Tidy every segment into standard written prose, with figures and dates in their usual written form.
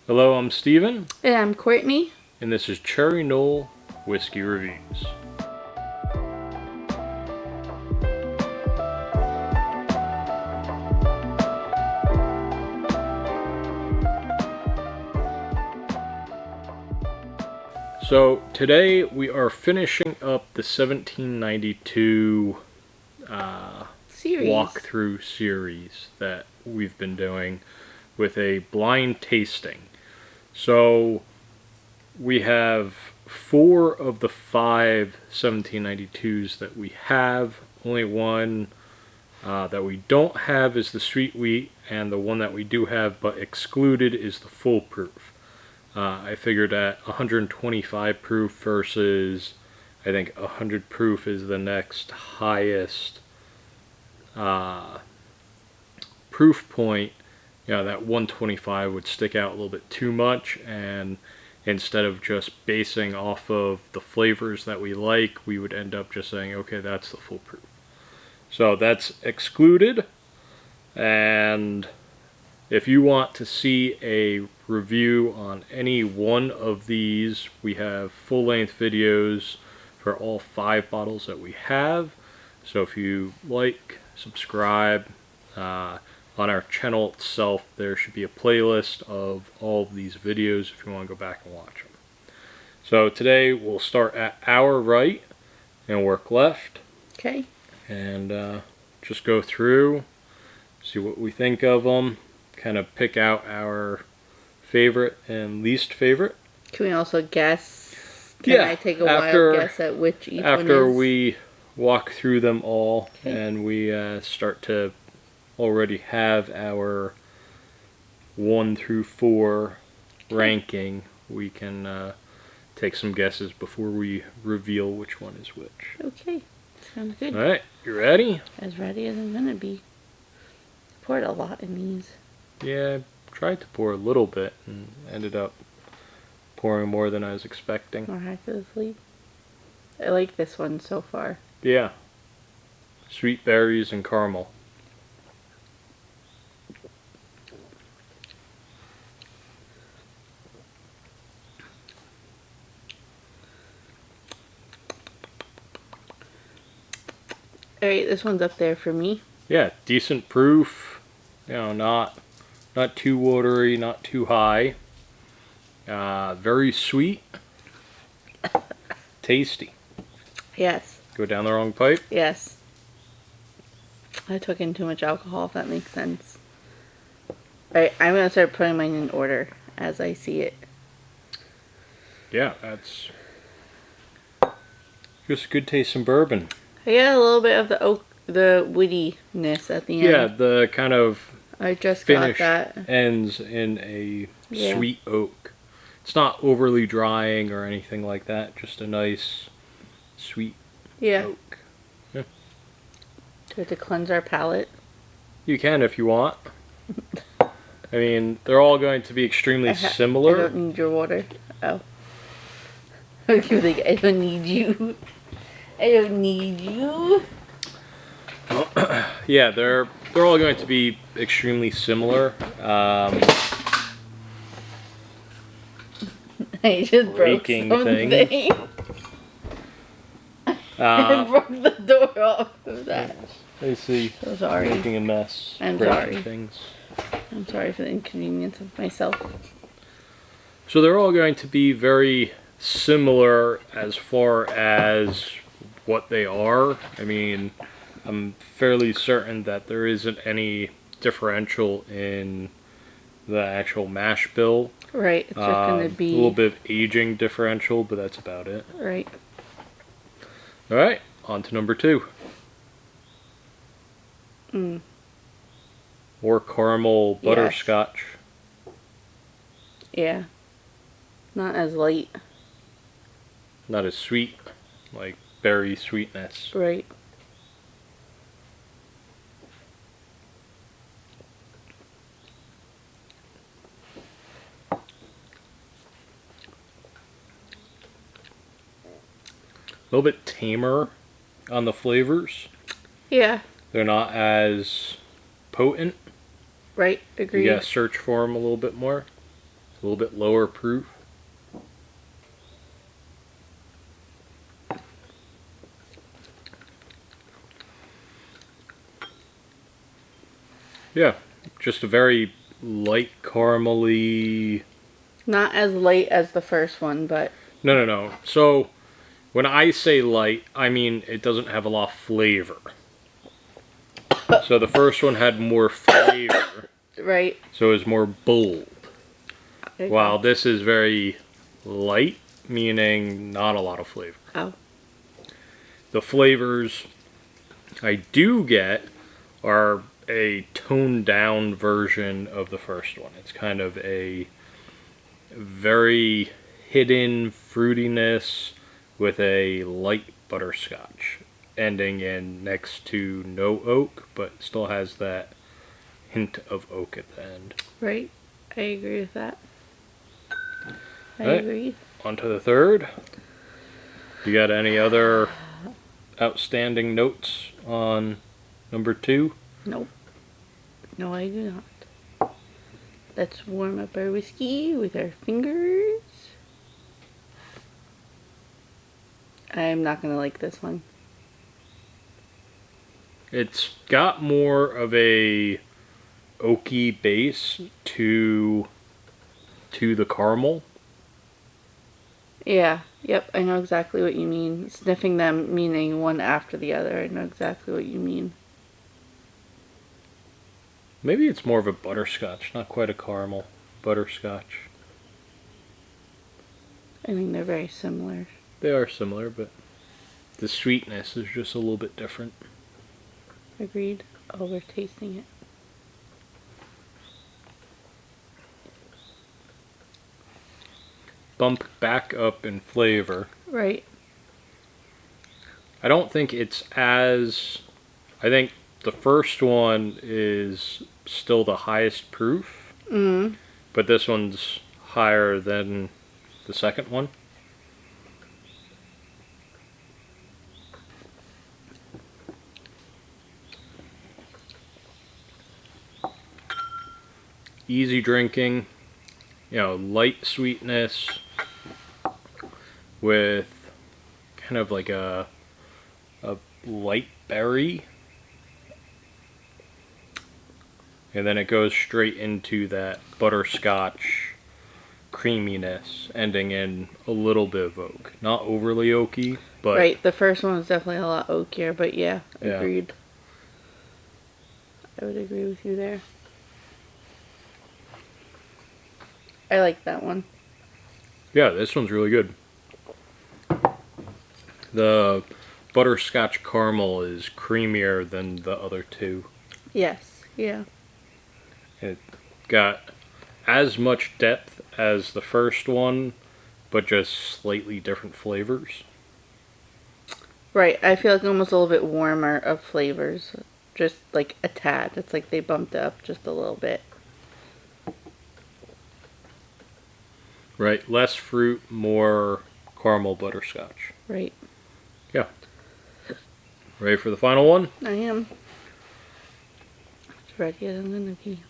Hello, I'm Steven. And I'm Courtney. And this is Cherry Knoll Whiskey Reviews. So today we are finishing up the 1792 walkthrough series that we've been doing with a blind tasting. So we have 4 of the 5 1792s that we have. Only one that we don't have is the sweet wheat, and the one that we do have but excluded is the full proof. I figured at 125 proof versus I think 100 proof is the next highest proof point. You know, that 125 would stick out a little bit too much, and instead of just basing off of the flavors that we like, we would end up just saying, okay, that's the full proof. So that's excluded, and if you want to see a review on any one of these, we have full-length videos for all 5 bottles that we have. So if you like, subscribe. On our channel itself, there should be a playlist of all of these videos if you want to go back and watch them. So today we'll start at our right and work left. Okay. And just go through, see what we think of them, kind of pick out our favorite and least favorite. Can we also guess? Can I take a wild guess at which each one is? After we walk through them all, and we start to already have our 1 through 4 ranking, we can take some guesses before we reveal which one is which. Okay, sounds good. Alright, you ready? As ready as I'm gonna be. Poured a lot in these. Yeah, I tried to pour a little bit and ended up pouring more than I was expecting. More high for the sleep. I like this one so far. Yeah. Sweet berries and caramel. Alright, this one's up there for me. Yeah, decent proof. You know, not too watery, not too high. Very sweet. Tasty. Yes. Go down the wrong pipe? Yes. I took in too much alcohol, if that makes sense. Alright, I'm going to start putting mine in order as I see it. Yeah, that's just good taste in bourbon. I get a little bit of the woodiness at the end. Yeah, the kind of I just finish got that. ends in a sweet oak. It's not overly drying or anything like that. Just a nice sweet oak. Yeah. Do we have to cleanse our palate? You can if you want. I mean, they're all going to be extremely similar. I don't need your water. Oh. I don't need you. I don't need you. Yeah, they're all going to be extremely similar. I just broke something. Thing. I broke the door off of that. I see. So sorry. Making a mess. I'm sorry. Things. I'm sorry for the inconvenience of myself. So they're all going to be very similar as far as what they are. I mean, I'm fairly certain that there isn't any differential in the actual mash bill. Right, it's just going to be a little bit of aging differential, but that's about it. Right. Alright, on to number 2. More caramel butterscotch. Yeah. Not as light. Not as sweet, like berry sweetness. Right. A little bit tamer on the flavors. Yeah. They're not as potent. Right, agreed. You gotta search for them a little bit more. a little bit lower proof. Yeah, just a very light caramely. Not as light as the first one, but No. So when I say light, I mean it doesn't have a lot of flavor. So the first one had more flavor. right. So it was more bold. While Go. this is very light, meaning not a lot of flavor. Oh. The flavors I do get are a toned down version of the first one. It's kind of a very hidden fruitiness with a light butterscotch ending in next to no oak, but still has that hint of oak at the end. Right. I agree with that. I Right. agree. On to the third. You got any other outstanding notes on number 2? Nope. No, I do not. Let's warm up our whiskey with our fingers. I'm not gonna like this one. It's got more of a oaky base to the caramel. Yeah. Yep. I know exactly what you mean. Sniffing them meaning one after the other. I know exactly what you mean. Maybe it's more of a butterscotch, not quite a caramel. Butterscotch. I think they're very similar. They are similar, but the sweetness is just a little bit different. Agreed. Oh, we're tasting it. Bump back up in flavor. Right. I don't think it's as... I think the first one is still the highest proof, but this one's higher than the second one. Easy drinking, light sweetness with kind of like a light berry. And then it goes straight into that butterscotch creaminess, ending in a little bit of oak. Not overly oaky, but... Right, the first one was definitely a lot oakier, but yeah, Yeah. agreed. I would agree with you there. I like that one. Yeah, this one's really good. The butterscotch caramel is creamier than the other two. Yes, yeah. It got as much depth as the first one, but just slightly different flavors. Right, I feel like almost a little bit warmer of flavors. Just like a tad. It's like they bumped it up just a little bit. Right, less fruit, more caramel butterscotch. Right. Yeah. Ready for the final one? I am. As ready as I'm gonna be.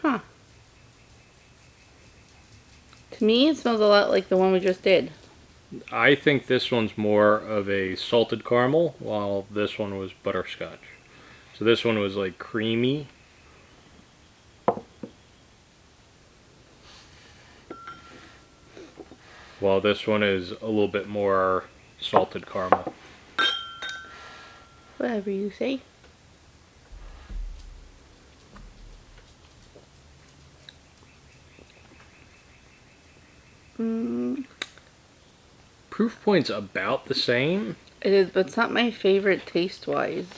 Huh. To me, it smells a lot like the one we just did. I think this one's more of a salted caramel, while this one was butterscotch. So this one was like creamy. While this one is a little bit more salted caramel. Whatever you say. Proof point's about the same. It is, but it's not my favorite taste-wise.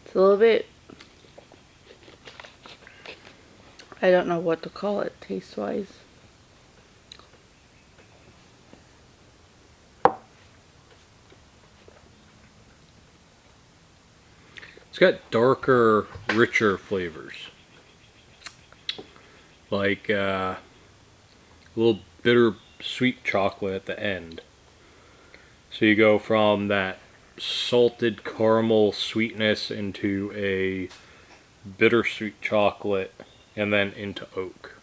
It's a little bit... I don't know what to call it taste-wise. It's got darker, richer flavors. Like a little bitter sweet chocolate at the end. So you go from that salted caramel sweetness into a bittersweet chocolate and then into oak.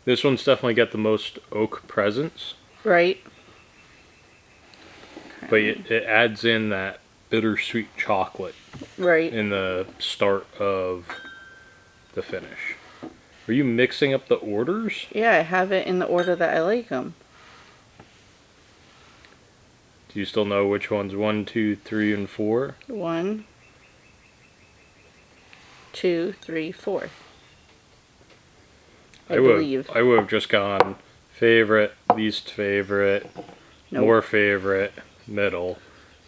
This one's definitely got the most oak presence, Right. but it adds in that bittersweet chocolate Right. in the start of the finish. Are you mixing up the orders? Yeah, I have it in the order that I like them. Do you still know which one's 1, 2, 3, and 4? 1, 2, 3, 4. I believe. I would have just gone favorite, least favorite, Nope. more favorite, middle.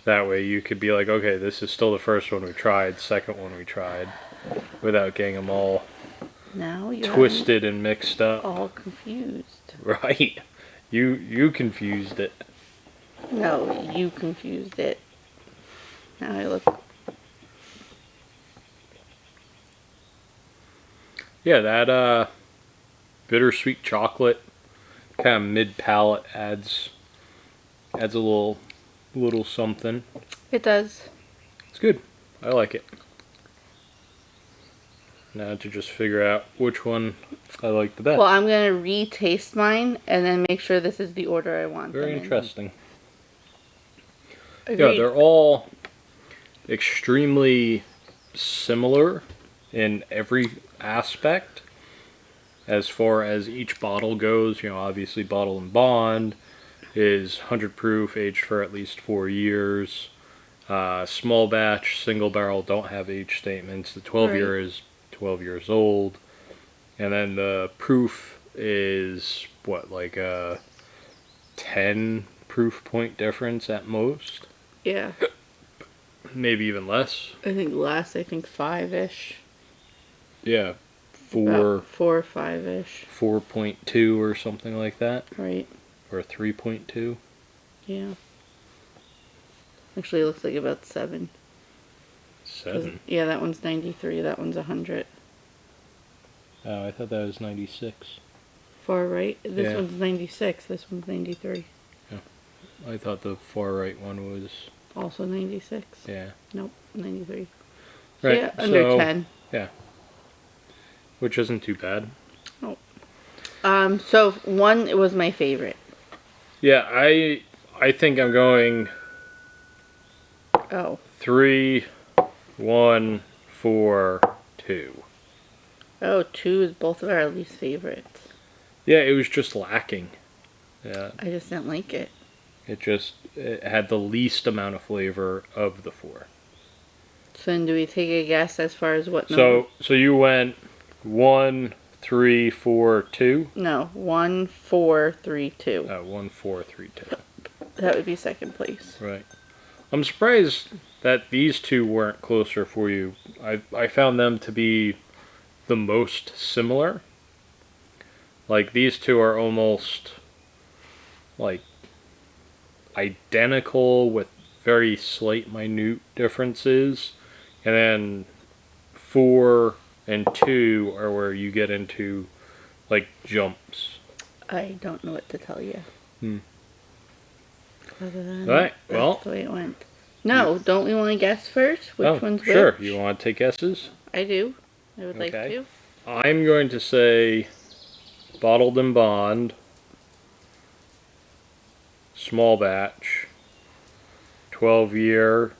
That way you could be like, okay, this is still the first one we tried, second one we tried, without getting them all Now you twisted and mixed up. all confused. Right. You confused it. No, you confused it. Now I look. Yeah, that bittersweet chocolate kind of mid palate adds a little something. It does. It's good. I like it. Now to just figure out which one I like the best. Well, I'm gonna retaste mine and then make sure this is the order I want. Very them in. interesting. Agreed. Yeah, they're all extremely similar in every aspect. As far as each bottle goes, obviously Bottle and Bond is 100 proof, aged for at least 4 years. Small batch, single barrel don't have age statements. The 12 year is 12 years old. And then the proof is, what, like a 10 proof point difference at most? Yeah. Maybe even less. I think 5-ish. Yeah. About 4 or 5-ish. 4.2 or something like that. Right. Or 3.2. Yeah. Actually, it looks like about 7. 7. Yeah, that one's 93. That one's 100. Oh, I thought that was 96. Far right. This Yeah. one's 96. This one's 93. I thought the far right one was. Also 96. Yeah. Nope, 93. Right. Yeah, under 10. Yeah. Which isn't too bad. So 1 it was my favorite. Yeah, I think I'm going Oh. 3, 1, 4, 2. Oh, 2 is both of our least favorites. Yeah, it was just lacking. Yeah. I just didn't like it. It had the least amount of flavor of the 4. So then do we take a guess as far as what number? So you went 1, 3, 4, 2? No, 1, 4, 3, 2. 1, 4, 3, 2. That would be second place. Right. I'm surprised that these two weren't closer for you. I found them to be the most similar. Like, these two are almost, like, identical with very slight, minute differences. And then 4 and 2 are where you get into, like, jumps. I don't know what to tell you. Other than Alright, that's well. the way it went. No, don't we want to guess first? Which one's sure. which? You want to take guesses? I do. I would like Okay. to. I'm going to say Bottled and Bond, small batch, 12 year,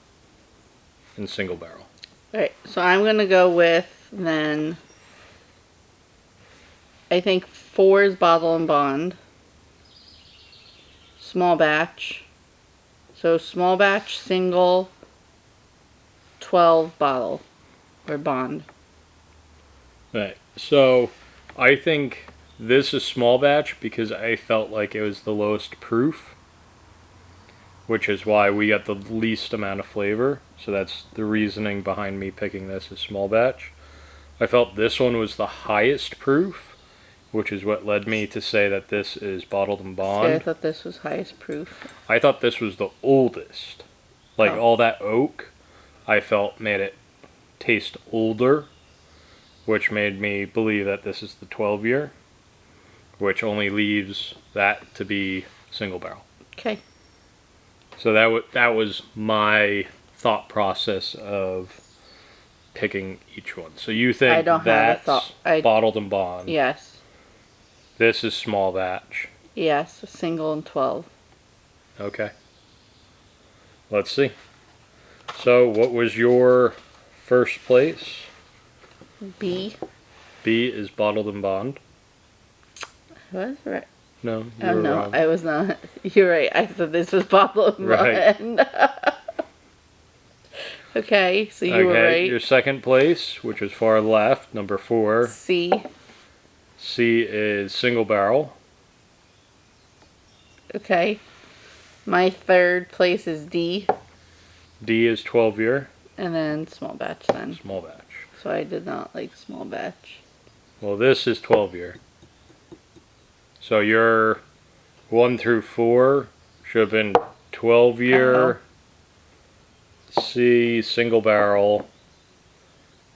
and single barrel. Alright, so I'm going to go with then. I think 4 is Bottle and Bond. Small batch. So small batch, single, 12 bottle. Or Bond. Right. So I think this is small batch because I felt like it was the lowest proof, which is why we got the least amount of flavor. So that's the reasoning behind me picking this as small batch. I felt this one was the highest proof, which is what led me to say that this is Bottled and Bond. See, I thought this was highest proof. I thought this was the oldest. Like, all that oak, I felt made it taste older, which made me believe that this is the 12 year, which only leaves that to be single barrel. Okay. So that was my thought process of picking each one. So you think I don't have a that's thought. bottled and bond. Yes. This is small batch. Yes, single and 12. Okay. Let's see. So what was your first place? B. B is bottled and bond. Was right. No, you Oh were no, wrong. I was not. You're right. I said this was bottled and Right. bond. Okay, so you were right. Your second place, which is far left, number 4. C. C is single barrel. Okay. My third place is D, D is 12 year. and then small batch then. Small batch. So I did not like small batch. Well, this is 12 year. So your 1 through 4 should have been 12 year. C, single barrel.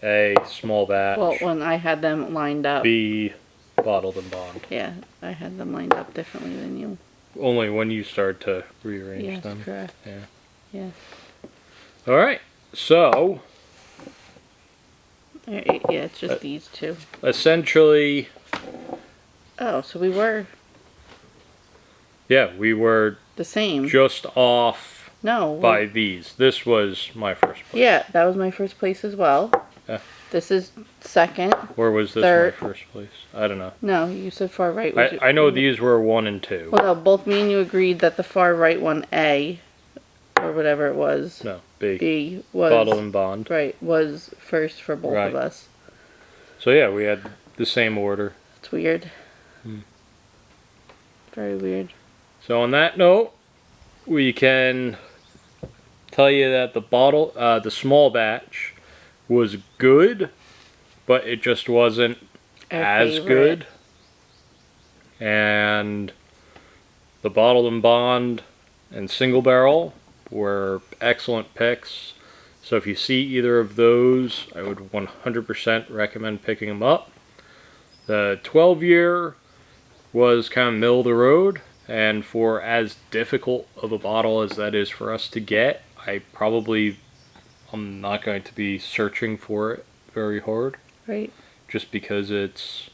A, small batch. Well, when I had them lined up. B, bottled and bond. Yeah, I had them lined up differently than you. Only when you start to rearrange Yes, them. correct. Yeah. Yes. All right. So Yeah, it's just these two. essentially, Oh, so we were yeah, we were the same. just off No. by these. This was my first place. Yeah, that was my first place as well. Yeah. This is second. Or was this Third. my first place? I don't know. No, you said far right. I know these were 1 and 2. Well, no, both me and you agreed that the far right one, A, or whatever it was, No, B. B, was Bottle and bond. right, was first for both Right. of us. So yeah, we had the same order. It's weird. Hmm. Very weird. So on that note, we can tell you that the small batch was good, but it just wasn't Our as favorite. good. And the bottled and bond and single barrel were excellent picks. So if you see either of those, I would 100% recommend picking them up. The 12 year was kind of middle of the road, and for as difficult of a bottle as that is for us to get, I'm not going to be searching for it very hard, Right, just because it's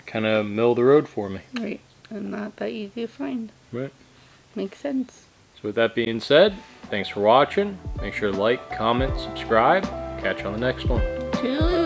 kind of middle of the road for me. right. And not that easy to find. Right. Makes sense. So with that being said, thanks for watching. Make sure to like, comment, subscribe. Catch you on the next one. Toodaloo.